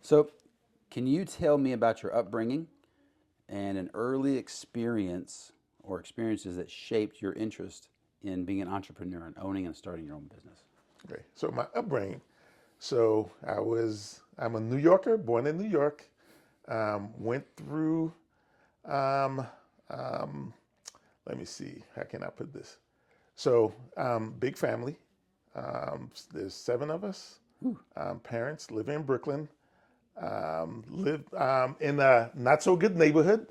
So, can you tell me about your upbringing and an early experience or experiences that shaped your interest in being an entrepreneur and owning and starting your own business? Okay. So my upbringing. So I'm a New Yorker, born in New York. Went through, um, um, let me see, how can I put this? So, big family. There's seven of us. Ooh, Parents live in Brooklyn. Live in a not so good neighborhood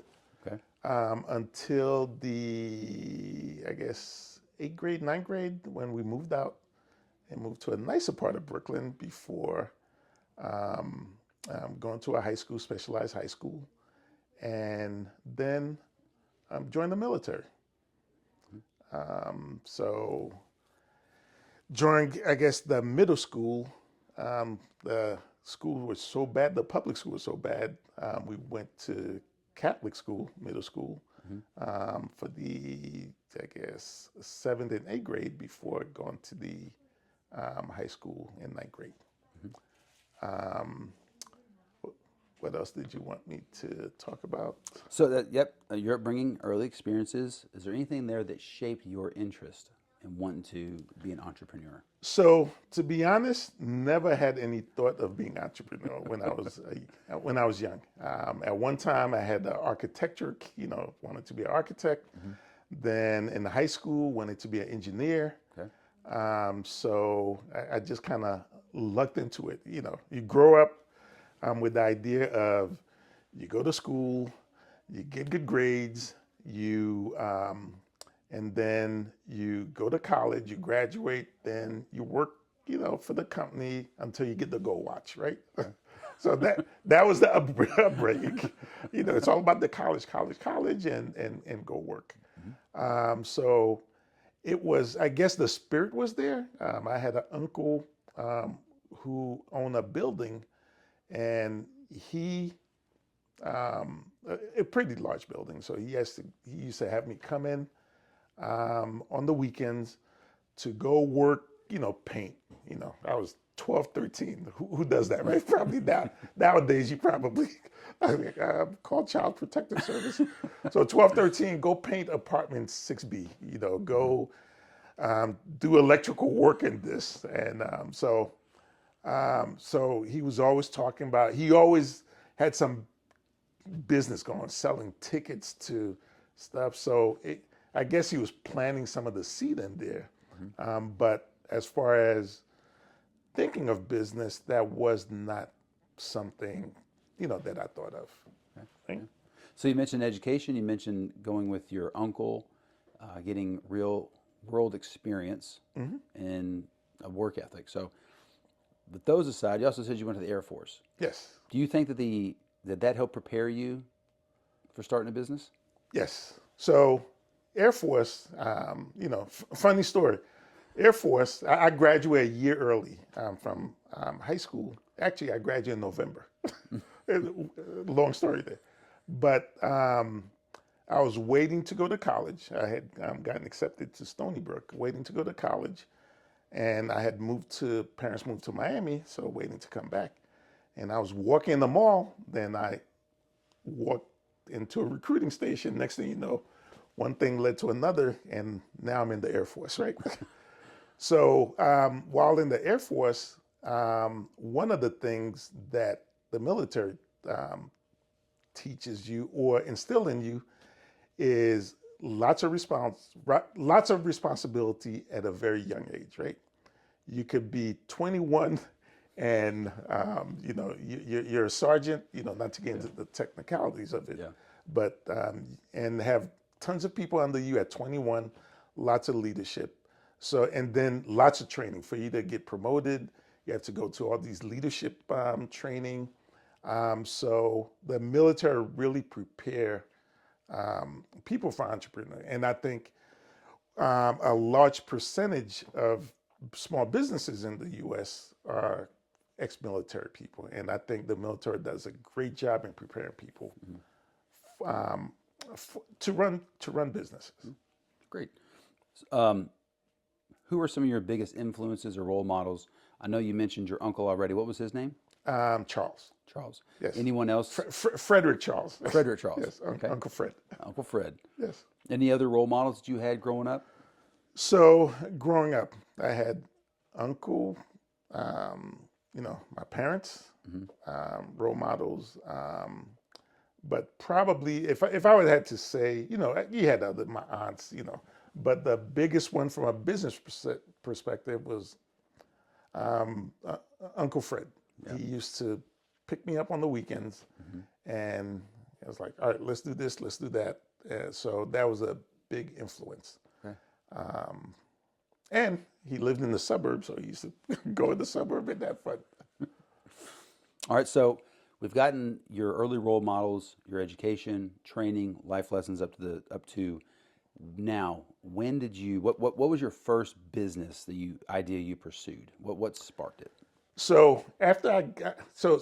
okay. until I guess, eighth grade, ninth grade, when we moved out and moved to a nicer part of Brooklyn before um, going to a high school, specialized high school, and then joined the military. So during, I guess, the middle school, the school was so bad, the public school was so bad, we went to Catholic school, middle school, Hmm. for I guess, seventh and eighth grade before going to the high school in ninth grade. Hmm. Um, what else did you want me to talk about? So that, yep, your upbringing, early experiences. Is there anything there that shaped your interest in wanting to be an entrepreneur? So, to be honest, never had any thought of being entrepreneur when I was young. At one time, I had the architecture, wanted to be an architect. Hmm. Then in high school, wanted to be an engineer. Okay. So I just kind of lucked into it. You grow up with the idea of you go to school, you get good grades, and then you go to college, you graduate, then you work, for the company until you get the gold watch, right? Okay. So that was the upbringing. It's all about the college, and go work. Hmm. So it was, I guess, the spirit was there. I had an uncle who owned a building, and he a pretty large building. So he used to have me come in on the weekends to go work, paint. I was 12, 13. Who does that, right? Probably nowadays you probably call Child Protective Service. So 12, 13, go paint apartment 6B, go do electrical work in this. And so he was always talking about, he always had some business going, selling tickets to stuff. So I guess he was planting some of the seed in there. Hmm. But as far as thinking of business, that was not something, that I thought of. Okay. Right? Yeah. So you mentioned education. You mentioned going with your uncle, getting real world experience Mm-hmm. and a work ethic. So, with those aside, you also said you went to the Air Force. Yes. Do you think that that helped prepare you for starting a business? Yes. So Air Force, funny story. Air Force, I graduated a year early from high school. Actually, I graduated in November. Long story there. But I was waiting to go to college. I had gotten accepted to Stony Brook, waiting to go to college. And I had parents moved to Miami, so waiting to come back. And I was walking in the mall, then I walked into a recruiting station. Next thing you know, one thing led to another, and now I'm in the Air Force, right? So while in the Air Force, one of the things that the military um, teaches you or instill in you is lots of responsibility at a very young age, right? You could be 21 and you're a sergeant, not to get Yeah. into the technicalities of it, Yeah. but and have tons of people under you at 21, lots of leadership. So, and then lots of training for you to get promoted. You have to go to all these leadership training. So the military really prepare people for entrepreneur. And I think a large percentage of small businesses in the U.S. are ex-military people, and I think the military does a great job in preparing people Mhm. um, to run businesses. Great. Um, who are some of your biggest influences or role models? I know you mentioned your uncle already. What was his name? Charles. Charles. Yes. Anyone else? Frederick Charles. Frederick Charles. Yes, Okay. Uncle Fred. Uncle Fred. Yes. Any other role models that you had growing up? So growing up, I had uncle, my parents, role models. But probably if I would have to say, you had my aunts, but the biggest one from a business perspective was Uncle Fred. Yeah. He used to pick me up on the weekends, and it was like, all right, let's do this, let's do that. So that was a big influence. Okay. And he lived in the suburbs, so he used to go in the suburb and have fun. All right, so we've gotten your early role models, your education, training, life lessons up to now. When did you what was your first business idea you pursued? What sparked it? So after I got so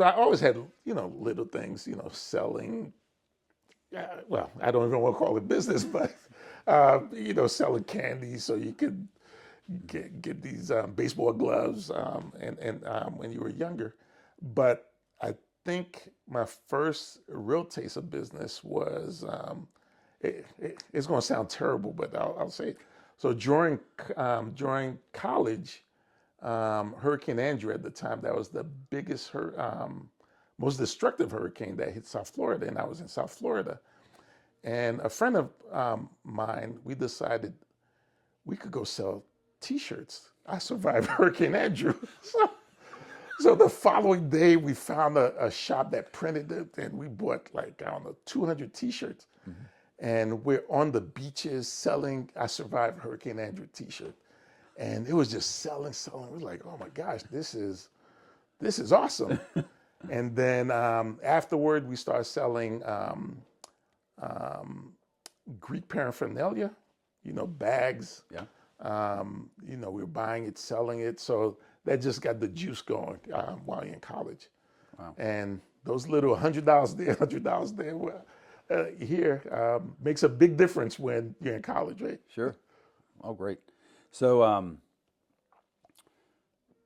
I always had little things, selling. Well, I don't even want to call it business, but selling candy so you could get these baseball gloves and when you were younger. But I think my first real taste of business was it's going to sound terrible, but I'll say it. So during college, Hurricane Andrew at the time, that was the biggest, most destructive hurricane that hit South Florida, and I was in South Florida. And a friend of mine, we decided we could go sell T-shirts. I survived Hurricane Andrew. So the following day, we found a shop that printed it, and we bought 200 T-shirts. And we're on the beaches selling I survived Hurricane Andrew T-shirt. And it was just selling. We're like, oh my gosh, this is awesome. And then afterward, we started selling Greek paraphernalia, bags. Yeah. We were buying it, selling it. So that just got the juice going while you're in college. Wow. And those little $100 there, $100 there, here makes a big difference when you're in college, right? Sure. Oh, great. So,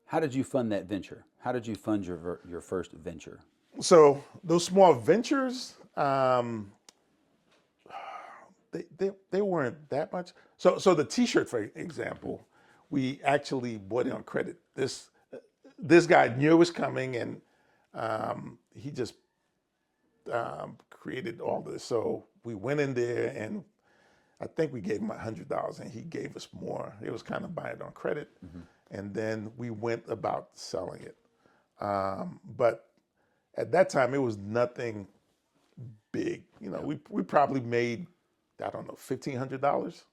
how did you fund that venture? How did you fund your first venture? So those small ventures, they weren't that much. So the T-shirt, for example, we actually bought it on credit. This guy knew it was coming, and he just created all this. So we went in there, and I think we gave him $100, and he gave us more. It was kind of buying it on credit, and then we went about selling it. But at that time, it was nothing big. We probably made, I don't know, $1,500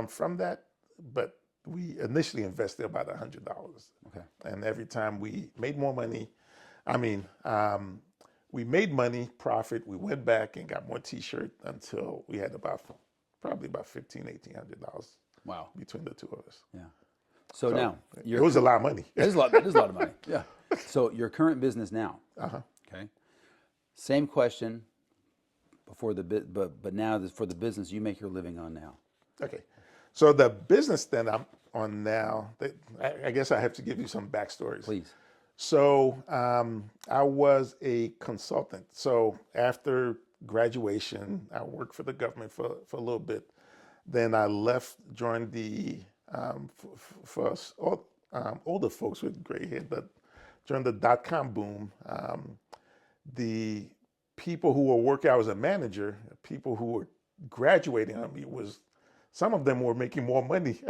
from that, but we initially invested about $100. Okay. And every time we made more money, we made money, profit, we went back and got more T-shirt until we had probably about $1,800 Wow. between the two of us. Yeah. So now it was a lot of money. It is a lot of money. Yeah. So your current business now. Okay. Same question before but now for the business you make your living on now. Okay. So the business that I'm on now, I guess I have to give you some backstories. Please. So I was a consultant. So after graduation, I worked for the government for a little bit. Then I left, joined the for us older folks with gray hair, but during the dot-com boom, the people who were working, I was a manager, people who were graduating on me some of them were making more money.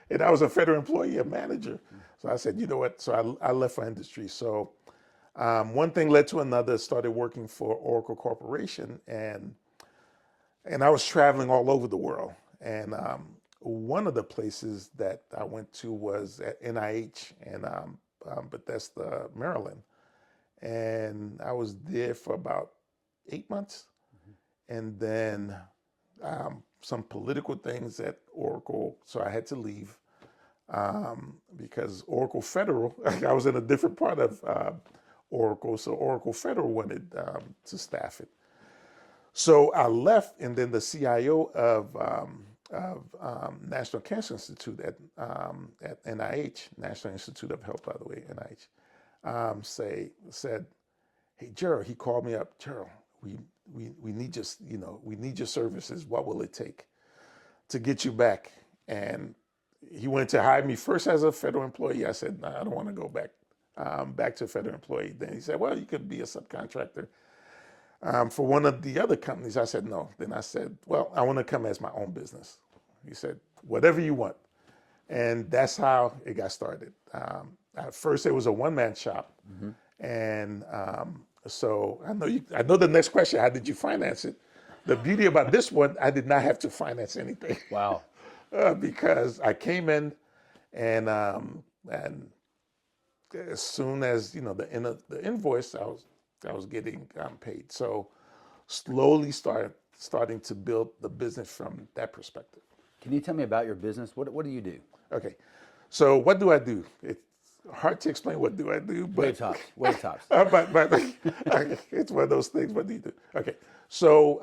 And I was a federal employee, a manager. So I said, you know what? So I left for industry. So one thing led to another, started working for Oracle Corporation, and I was traveling all over the world. And one of the places that I went to was at NIH in Bethesda, Maryland. And I was there for about 8 months. And then some political things at Oracle, so I had to leave because Oracle Federal, I was in a different part of Oracle, so Oracle Federal wanted to staff it. So I left, and then the CIO of National Cancer Institute at NIH, National Institute of Health, by the way, NIH, said, "Hey, Gerald," he called me up. "Gerald, we need your, we need your services. What will it take to get you back?" And he wanted to hire me first as a federal employee. I said, "No, I don't want to go back to a federal employee." Then he said, "Well, you could be a subcontractor for one of the other companies." I said, "No." Then I said, "Well, I want to come as my own business." He said, "Whatever you want." And that's how it got started. At first, it was a one-man shop, and so I know the next question: how did you finance it? The beauty about this one, I did not have to finance anything Wow. because I came in, and as soon as the end of the invoice, I was getting paid. So slowly starting to build the business from that perspective. Can you tell me about your business? What do you do? Okay, so what do I do? It's hard to explain what do I do, Wave but tops. Wave tops. but it's one of those things. What do you do? Okay, so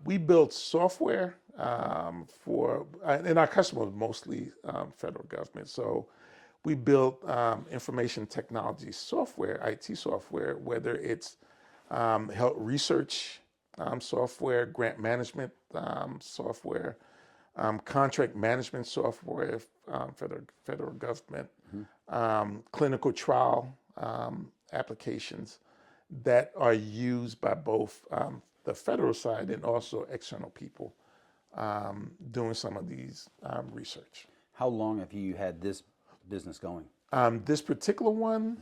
we build software for, and our customers mostly federal government. So we build information technology software, IT software, whether it's health research software, grant management software, contract management software for the federal government, clinical trial applications that are used by both the federal side and also external people doing some of these research. How long have you had this business going? This particular one,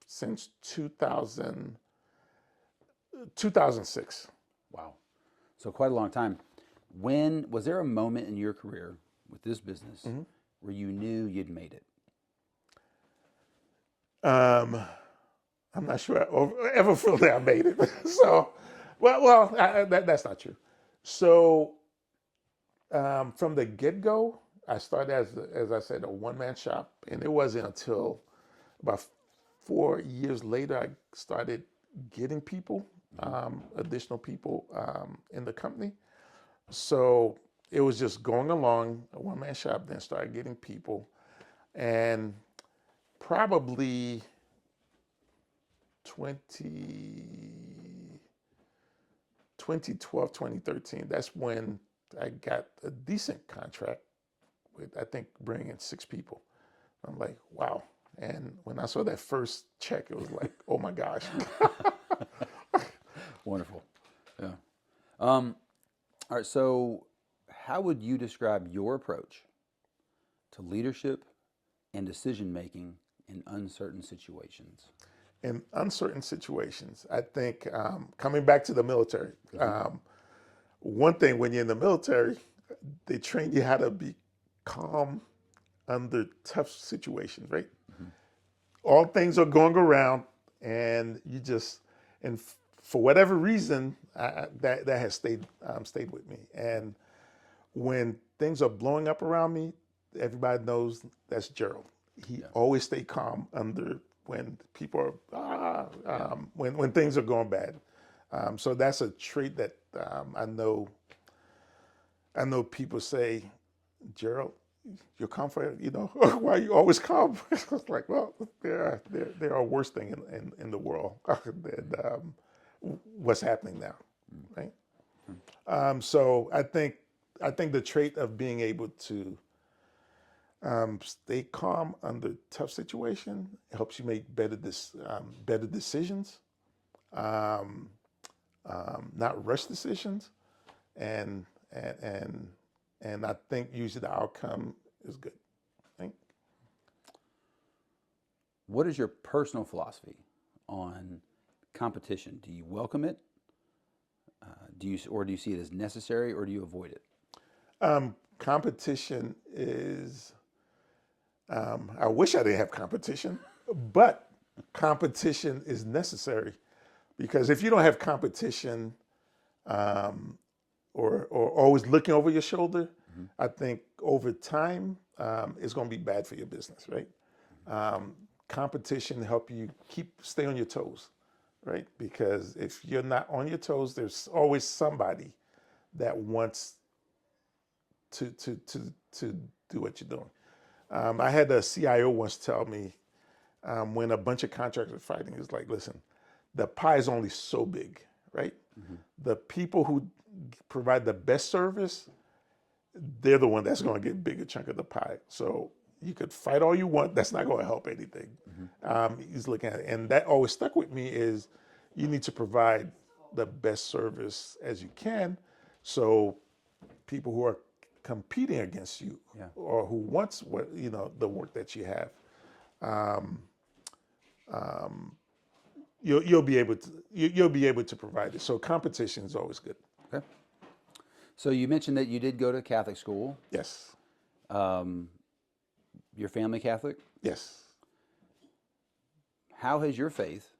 since 2006. Wow. So quite a long time. When was there a moment in your career with this business where you knew you'd made it? I'm not sure I ever feel that I made it. So, that's not true. So, from the get-go, I started as I said, a one-man shop, and it wasn't until about 4 years later I started getting people, additional people in the company. So it was just going along, a one-man shop, then started getting people, and probably 2012, 2013, that's when I got a decent contract with, I think, bringing in 6 people. I'm like, wow. And when I saw that first check, it was like, oh my gosh. Wonderful. Yeah. All right. So, how would you describe your approach to leadership and decision making in uncertain situations? In uncertain situations, I think coming back to the military, one thing when you're in the military, they train you how to be calm under tough situations, right? All things are going around, and you just, and for whatever reason, that has stayed with me. And when things are blowing up around me, everybody knows that's Gerald. He always stay calm under when people are when things are going bad. So that's a trait that I know people say, "Gerald, you're calm for why are you always calm?" It's like, well, there are worse things in the world than what's happening now, right? So I think the trait of being able to stay calm under tough situation helps you make better decisions, not rush decisions, and I think usually the outcome is good. Right? What is your personal philosophy on competition? Do you welcome it? Do you see it as necessary, or do you avoid it? Competition is. I wish I didn't have competition, but competition is necessary because if you don't have competition, or always looking over your shoulder, I think over time it's going to be bad for your business, right? Competition help you stay on your toes, right? Because if you're not on your toes, there's always somebody that wants to do what you're doing. I had a CIO once tell me, when a bunch of contractors are fighting, it's like, listen, the pie is only so big, right? The people who provide the best service, they're the one that's going to get a bigger chunk of the pie. So you could fight all you want, that's not going to help anything. He's looking at it, and that always stuck with me is you need to provide the best service as you can, so people who are competing against you Yeah. or who wants what the work that you have, you'll be able to provide it. So competition is always good. Okay. So you mentioned that you did go to Catholic school. Yes. Your family Catholic? Yes. How has your faith,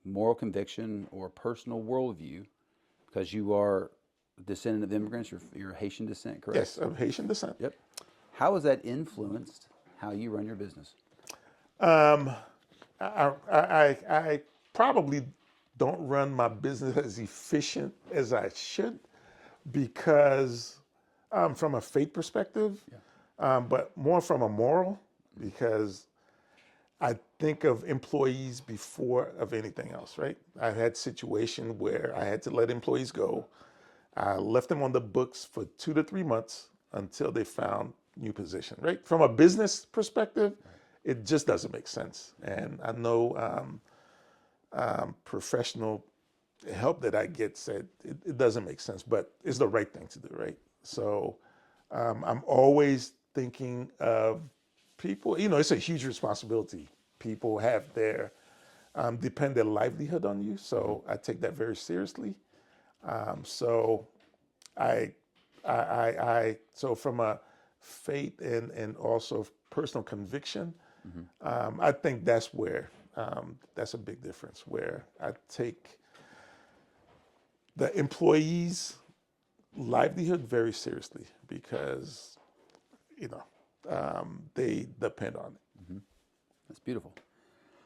moral conviction, or personal worldview, because you are a descendant of immigrants, you're Haitian descent, correct? Yes, of Haitian descent. Yep. How has that influenced how you run your business? I probably don't run my business as efficient as I should because from a faith perspective, but more from a moral, because I think of employees before of anything else, right? I've had situations where I had to let employees go. I left them on the books for 2 to 3 months until they found new position, right? From a business perspective, it just doesn't make sense. And I know professional help that I get said it doesn't make sense, but it's the right thing to do, right? So I'm always thinking of people. It's a huge responsibility. People have their depend their livelihood on you, so I take that very seriously. So so from a faith and also personal conviction, I think that's where that's a big difference. Where I take the employees' livelihood very seriously because they depend on it. That's beautiful.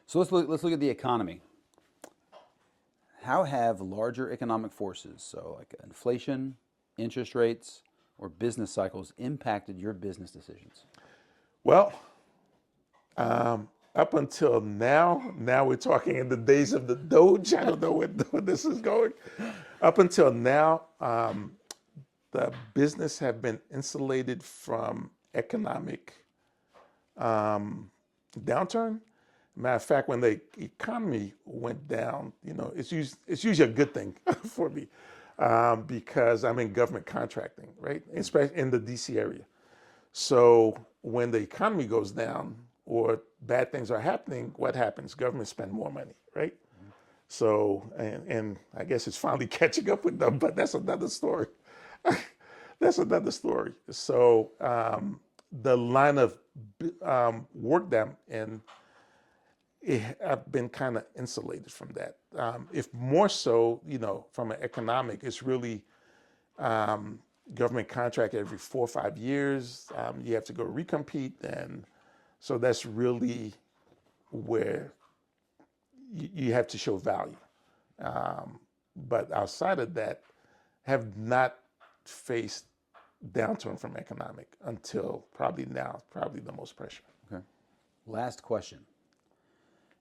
So let's look at the economy. How have larger economic forces, so like inflation, interest rates, or business cycles, impacted your business decisions? Well, up until now we're talking in the days of the Doge. I don't know where this is going. Up until now, the business have been insulated from economic downturn. Matter of fact, when the economy went down, it's usually a good thing for me because I'm in government contracting, right? Especially in the DC area. So when the economy goes down or bad things are happening, what happens? Government spend more money, right? So, and I guess it's finally catching up with them, but that's another story. That's another story. So the line of work that I'm in, I've been kind of insulated from that. If more so, from an economic, it's really government contract every 4 or 5 years. You have to go recompete, and so that's really where you have to show value. But outside of that, have not faced downturn from economic until probably now, probably the most pressure. Okay. Last question.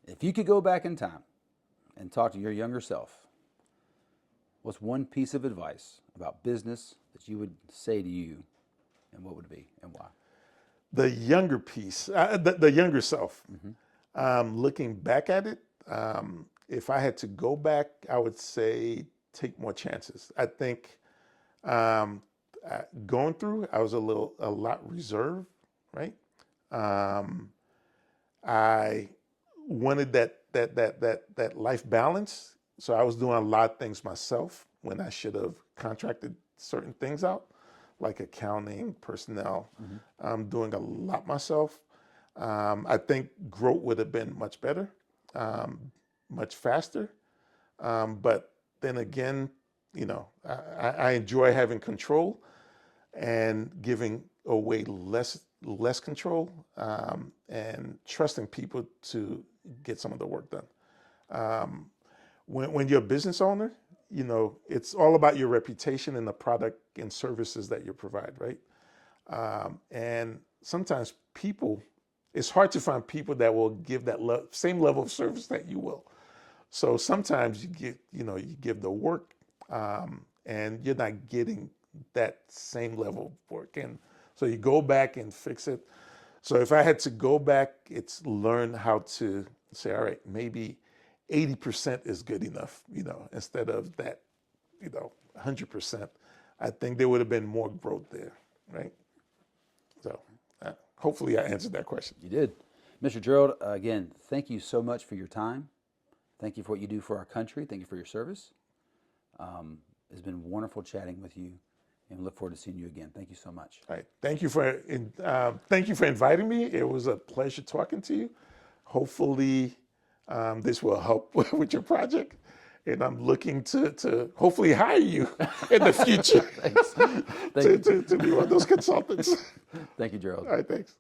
If you could go back in time and talk to your younger self, what's one piece of advice about business that you would say to you, and what would it be and why? The younger piece, the younger self, looking back at it, if I had to go back, I would say take more chances. I think going through, I was a lot reserved, right? I wanted that life balance, so I was doing a lot of things myself when I should have contracted certain things out, like accounting, personnel. I'm doing a lot myself. I think growth would have been much better, much faster. But then again, I enjoy having control and giving away less control, and trusting people to get some of the work done. When you're a business owner, it's all about your reputation and the product and services that you provide, right? And sometimes people it's hard to find people that will give that same level of service that you will. So sometimes you give the work, and you're not getting that same level of work. And so you go back and fix it. So if I had to go back, it's learn how to say, all right, maybe 80% is good enough, instead of that, 100%. I think there would have been more growth there, right? So hopefully I answered that question. You did. Mr. Gerald, again, thank you so much for your time. Thank you for what you do for our country. Thank you for your service. It's been wonderful chatting with you, and we look forward to seeing you again. Thank you so much. All right. Thank you for inviting me. It was a pleasure talking to you. Hopefully, this will help with your project, and I'm looking to hopefully hire you in the future Thanks. Thank you. to be one of those consultants. Thank you, Gerald. All right. Thanks.